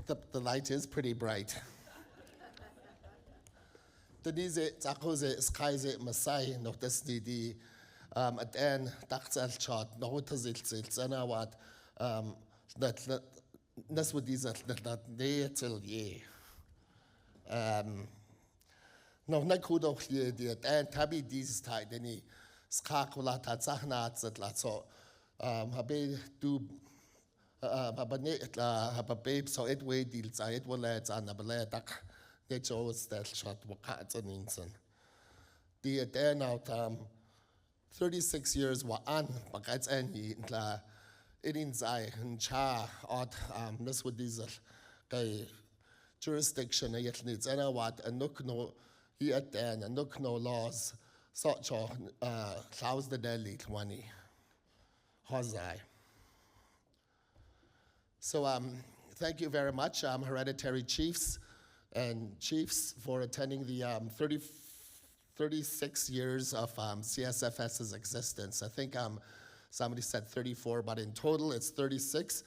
the light is pretty bright. Denise Zakoze Skyze Masai no Destiny di at end Daxel shot no Tazil Zanawat that Neswadiza that day till ye. No Nakudo here the and Tabi these tide any Skakula Tatsahnat at Latso Habe do have a babe so it way deals it will let on the beledak they chose that shot wakats and inson. The then out 36 years wa an bakats and it inside and cha out this would diesel jurisdiction yet needs and what and look no yet then and look no laws such clouds the daily 20 Hosai. So thank you very much, hereditary chiefs and chiefs, for attending the 36 years of CSFS's existence. I think somebody said 34, but in total it's 36.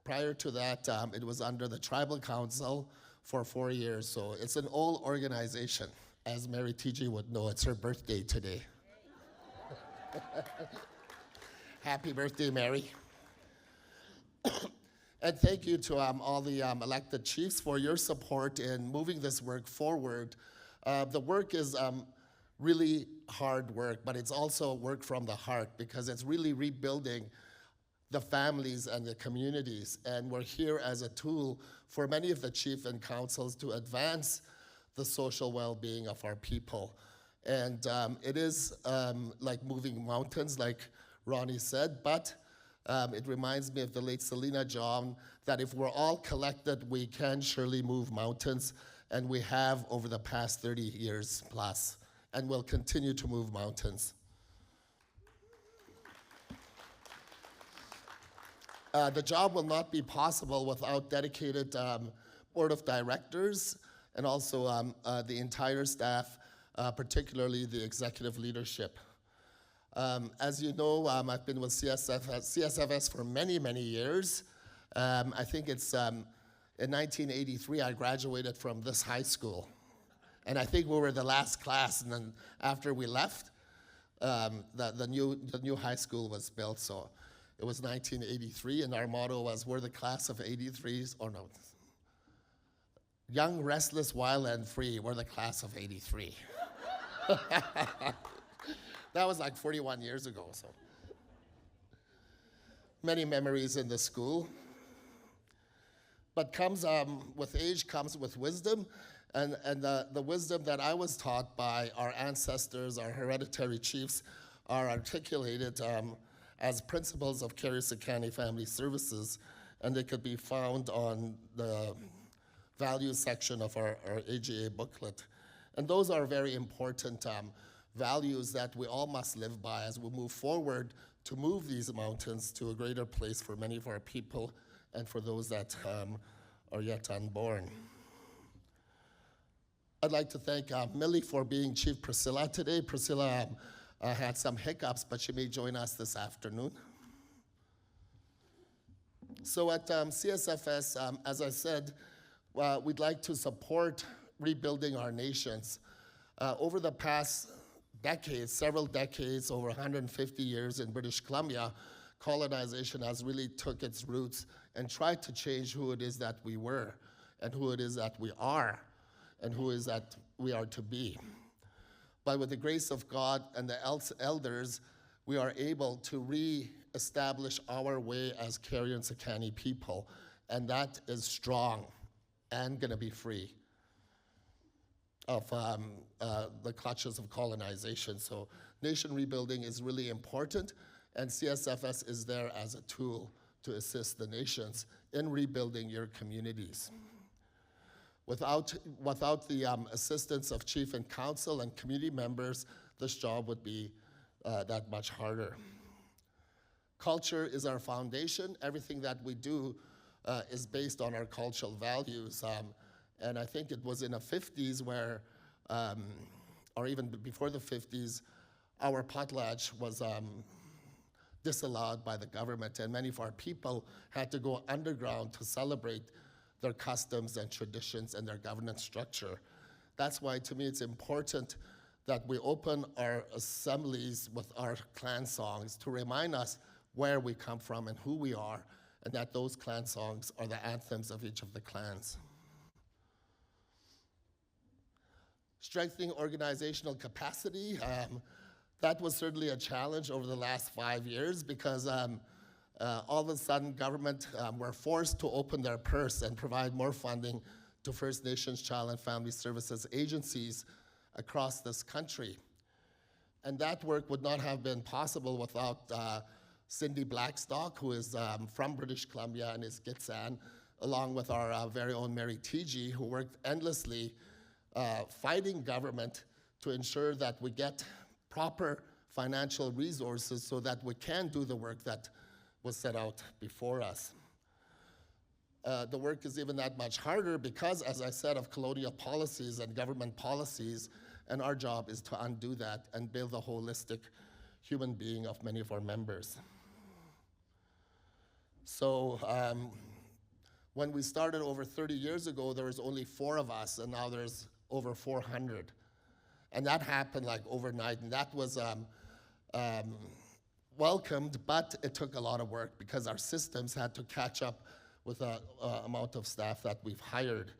Prior to that, it was under the Tribal Council for 4 years. So it's an old organization. As Mary TG would know, it's her birthday today. Happy birthday, Mary. And thank you to all the elected chiefs for your support in moving this work forward. The work is really hard work, but it's also work from the heart because it's really rebuilding the families and the communities. And we're here as a tool for many of the chiefs and councils to advance the social well-being of our people. And it is like moving mountains, like Ronnie said, but it reminds me of the late Selena John, that if we're all collected, we can surely move mountains, and we have over the past 30 years plus, and will continue to move mountains. The job will not be possible without dedicated board of directors and also the entire staff, particularly the executive leadership. As you know, I've been with CSFS for many, many years. I think it's in 1983 I graduated from this high school. And I think we were the last class, and then after we left, the new high school was built. So it was 1983, and our motto was, we're the class of 83s, or no, young, restless, wild, and free, we're the class of 83. That was like 41 years ago, so. Many memories in the school. But comes with age comes with wisdom, and the wisdom that I was taught by our ancestors, our hereditary chiefs, are articulated as principles of Carrier-Sakani Family Services, and they could be found on the values section of our AGA booklet. And those are very important values that we all must live by as we move forward to move these mountains to a greater place for many of our people and for those that are yet unborn. I'd like to thank Millie for being Chief Priscilla today. Priscilla had some hiccups, but she may join us this afternoon. So at CSFS, as I said, we'd like to support rebuilding our nations. Over the past decades, several decades, over 150 years in British Columbia, colonization has really took its roots and tried to change who it is that we were and who it is that we are and who is that we are to be. But with the grace of God and the elders, we are able to re-establish our way as Carrier-Sakani people, and that is strong and gonna be free of the clutches of colonization. So nation rebuilding is really important, and CSFS is there as a tool to assist the nations in rebuilding your communities. Without the assistance of chief and council and community members, this job would be that much harder. Culture is our foundation. Everything that we do is based on our cultural values. And I think it was in the 50s where, or even before the 50s, our potlatch was disallowed by the government, and many of our people had to go underground to celebrate their customs and traditions and their governance structure. That's why, to me, it's important that we open our assemblies with our clan songs to remind us where we come from and who we are, and that those clan songs are the anthems of each of the clans. Strengthening organizational capacity, that was certainly a challenge over the last 5 years because all of a sudden government were forced to open their purse and provide more funding to First Nations Child and Family Services agencies across this country. And that work would not have been possible without Cindy Blackstock, who is from British Columbia and is Gitxsan, along with our very own Mary Tiji, who worked endlessly fighting government to ensure that we get proper financial resources so that we can do the work that was set out before us. The work is even that much harder because, as I said, of colonial policies and government policies, and our job is to undo that and build a holistic human being of many of our members. So when we started over 30 years ago, there was only 4 of us, and now there's over 400. And that happened like overnight, and that was welcomed, but it took a lot of work because our systems had to catch up with the amount of staff that we've hired.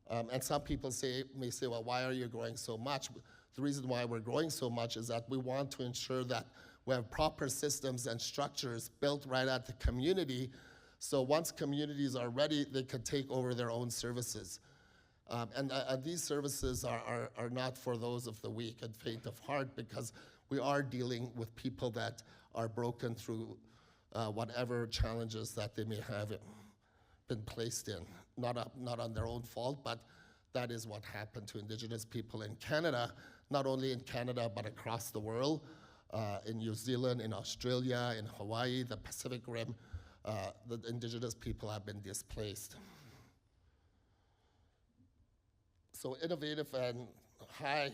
And some people may say, well, why are you growing so much? The reason why we're growing so much is that we want to ensure that we have proper systems and structures built right at the community, so once communities are ready, they can take over their own services. And these services are not for those of the weak and faint of heart, because we are dealing with people that are broken through whatever challenges that they may have been placed in. Not on their own fault, but that is what happened to Indigenous people in Canada, not only in Canada, but across the world, in New Zealand, in Australia, in Hawaii, the Pacific Rim, the Indigenous people have been displaced. So innovative and high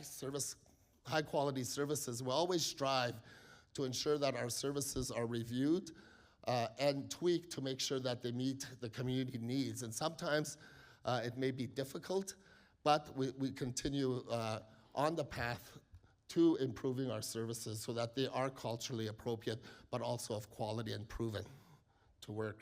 quality services, we always strive to ensure that our services are reviewed and tweaked to make sure that they meet the community needs. And sometimes it may be difficult, but we continue on the path to improving our services so that they are culturally appropriate, but also of quality and proven to work.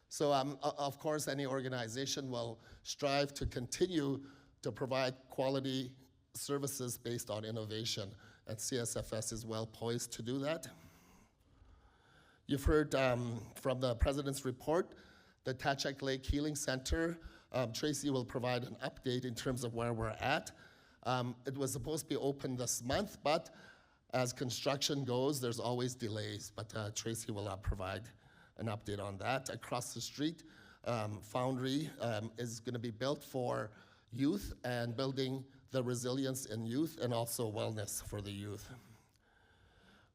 So of course, any organization will strive to continue to provide quality services based on innovation, and CSFS is well poised to do that. You've heard from the President's report, the Tachak Lake Healing Center. Tracy will provide an update in terms of where we're at. It was supposed to be open this month, but as construction goes, there's always delays, but Tracy will provide an update on that. Across the street, Foundry is going to be built for youth and building the resilience in youth and also wellness for the youth.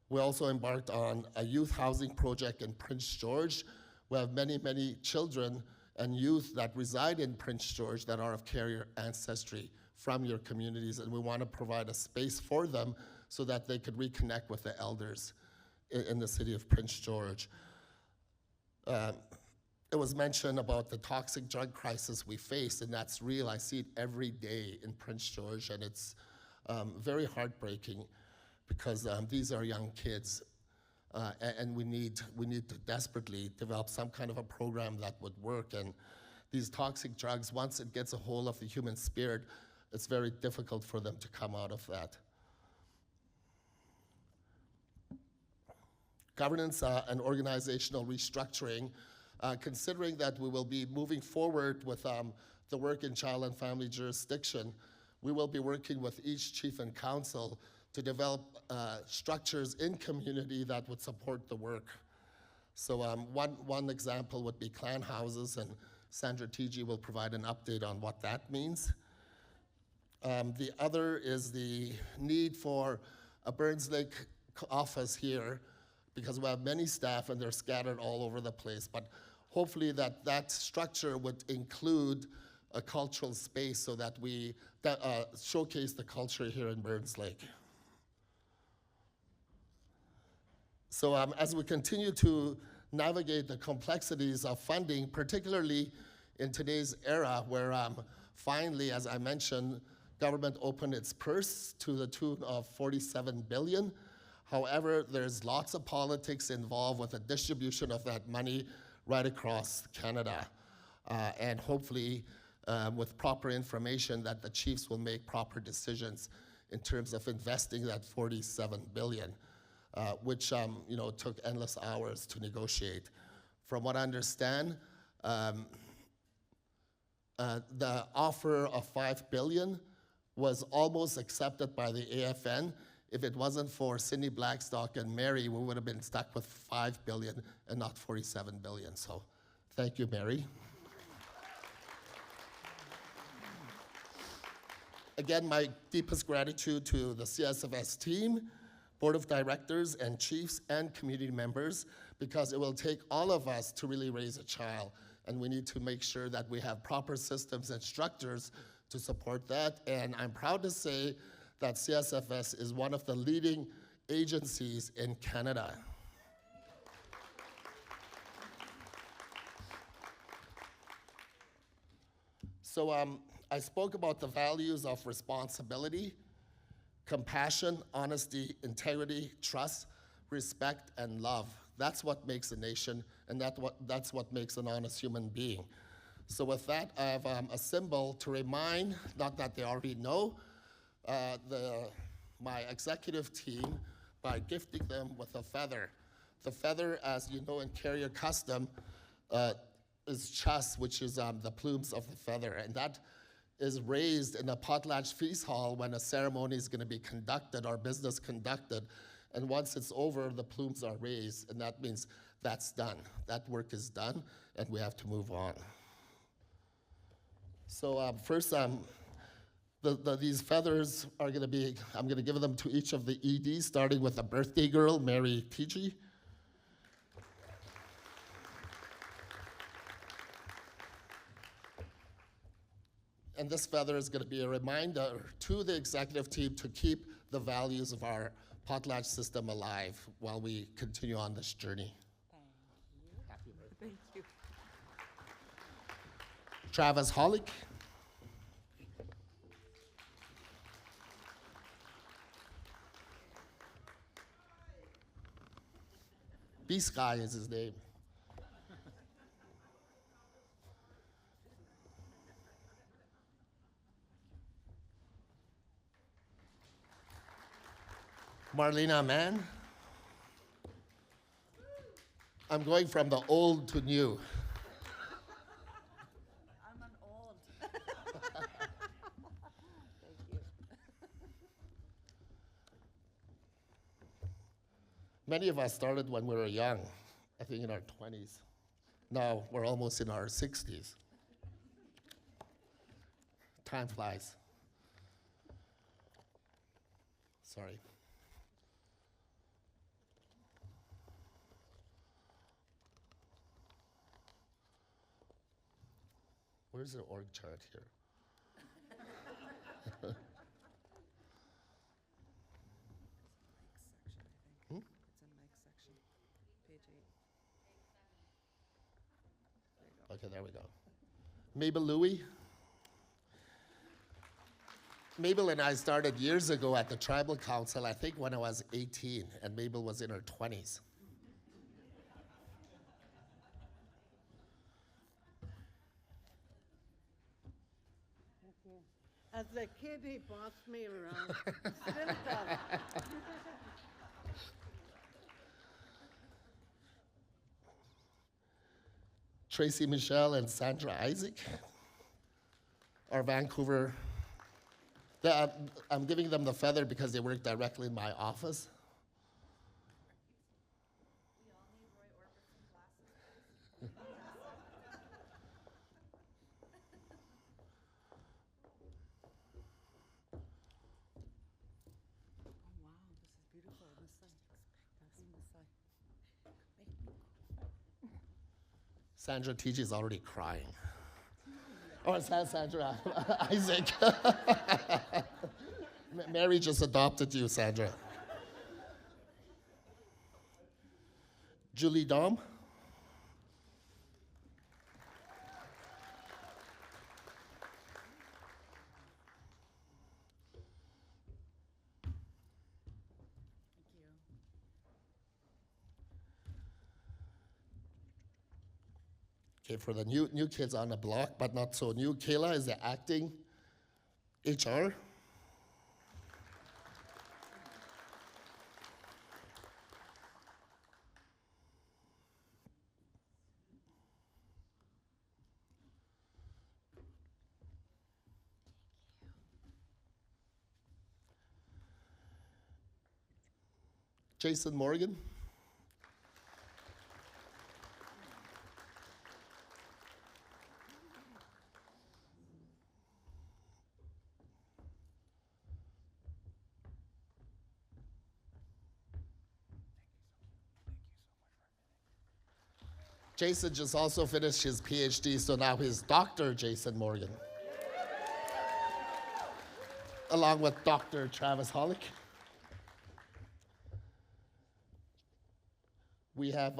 We also embarked on a youth housing project in Prince George. We have many, many children and youth that reside in Prince George that are of carrier ancestry from your communities, and we want to provide a space for them so that they could reconnect with the elders in the city of Prince George. It was mentioned about the toxic drug crisis we face, and that's real. I see it every day in Prince George, and it's very heartbreaking because these are young kids, and we need to desperately develop some kind of a program that would work. And these toxic drugs, once it gets a hold of the human spirit, it's very difficult for them to come out of that. Governance and organizational restructuring, considering that we will be moving forward with the work in child and family jurisdiction, we will be working with each chief and council to develop structures in community that would support the work. So one example would be clan houses, and Sandra Tiji will provide an update on what that means. The other is the need for a Burns Lake office here, because we have many staff and they're scattered all over the place, but hopefully that structure would include a cultural space so that we showcase the culture here in Burns Lake. So as we continue to navigate the complexities of funding, particularly in today's era where finally, as I mentioned, government opened its purse to the tune of 47 billion. However, there's lots of politics involved with the distribution of that money right across Canada. And hopefully, with proper information, that the chiefs will make proper decisions in terms of investing that 47 billion, which took endless hours to negotiate. From what I understand, the offer of 5 billion was almost accepted by the AFN. If it wasn't for Cindy Blackstock and Mary, we would have been stuck with 5 billion and not 47 billion. So thank you, Mary. Again, my deepest gratitude to the CSFS team, board of directors and chiefs and community members, because it will take all of us to really raise a child. And we need to make sure that we have proper systems and structures to support that. And I'm proud to say that CSFS is one of the leading agencies in Canada. So I spoke about the values of responsibility, compassion, honesty, integrity, trust, respect, and love. That's what makes a nation, and that's what makes an honest human being. So with that, I have a symbol to remind, not that they already know, my executive team by gifting them with a feather. The feather, as you know in carrier custom, is chas, which is the plumes of the feather, and that is raised in a potlatch feast hall when a ceremony is going to be conducted or business conducted. And once it's over, the plumes are raised, and that means that's done. That work is done, and we have to move on. So first, these feathers are going to be, I'm going to give them to each of the EDs, starting with the birthday girl, Mary Tiji. And this feather is going to be a reminder to the executive team to keep the values of our potlatch system alive while we continue on this journey. Thank you. Happy birthday. Thank you. Travis Hollick. B-Sky is his name. Marlena Mann. I'm going from the old to new. I'm an old. Thank you. Many of us started when we were young, I think in our 20s. Now we're almost in our 60s. Time flies. Sorry. Where's the org chart here? It's in Mike's section, page 8. Okay, there we go. Mabel Louie. Mabel and I started years ago at the Tribal Council, I think when I was 18, and Mabel was in her 20s. As a kid, he bossed me around. Still does. Tracy Michelle and Sandra Isaac, our Vancouver. I'm giving them the feather because they work directly in my office. We all need Roy Orbison glasses. Oh wow, this is beautiful. This side. This side. Sandra Tiji is already crying. Oh, it's not Sandra, Isaac. Mary just adopted you, Sandra. Julie Dom. Okay, for the new kids on the block, but not so new, Kayla is the acting HR. Jason Morgan. Jason just also finished his PhD, so now he's Dr. Jason Morgan, along with Dr. Travis Hollick. We have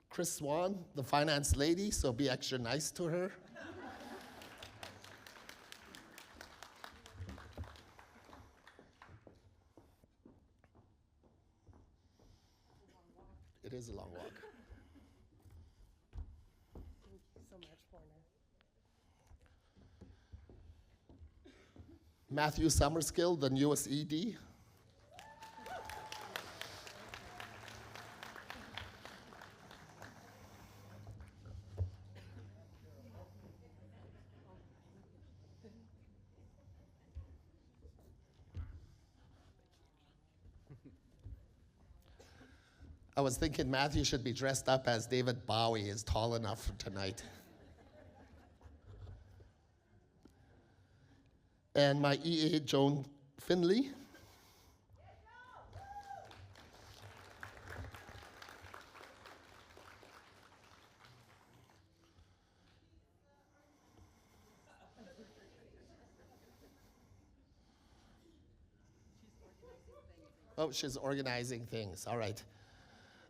Chris Swan, the finance lady, so be extra nice to her. It is a long walk. Thank you so much, Warner. Matthew Summerskill, the newest ED. I was thinking Matthew should be dressed up as David Bowie is tall enough for tonight. And my EA, Joan Finley. Oh, she's organizing things, all right.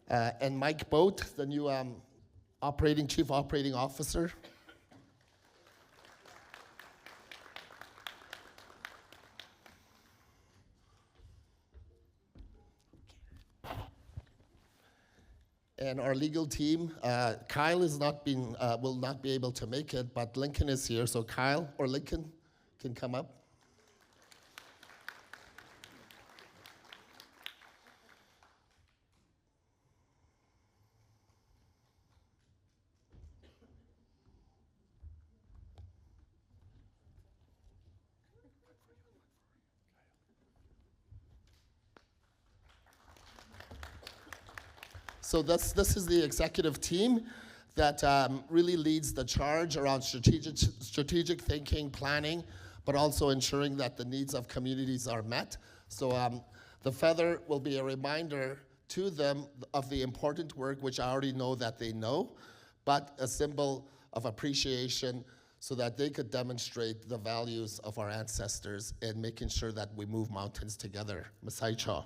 And Mike Boat, the new chief operating officer. And our legal team, Kyle will not be able to make it, but Lincoln is here, so Kyle or Lincoln can come up. So this is the executive team that really leads the charge around strategic thinking, planning, but also ensuring that the needs of communities are met. So the feather will be a reminder to them of the important work, which I already know that they know, but a symbol of appreciation so that they could demonstrate the values of our ancestors in making sure that we move mountains together. Masai Cha.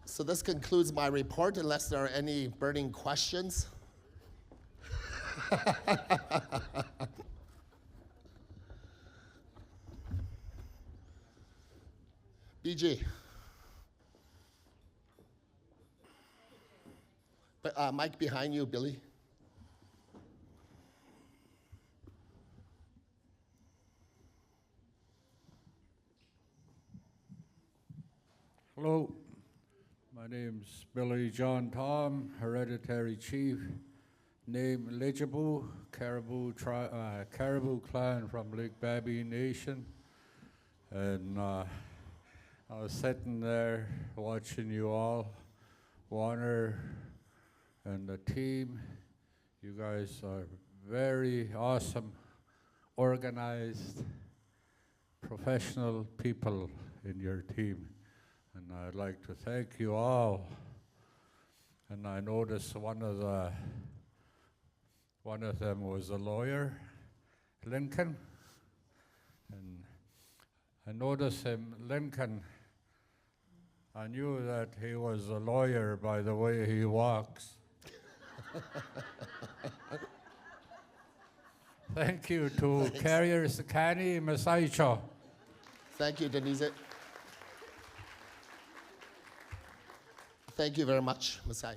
So this concludes my report, unless there are any burning questions. BG. Mike behind you, Billy. Hello, my name's Billy John Tom, Hereditary Chief, name legible, Caribou clan from Lake Baby Nation. And I was sitting there watching you all, Warner and the team, You guys are very awesome, organized, professional people in your team. And I'd like to thank you all. And I noticed one of them was a lawyer, Lincoln. And I noticed him, Lincoln, I knew that he was a lawyer by the way he walks. Thank you to Carrier Sakani Masaicho. Thank you, Denise. Thank you very much, Masai.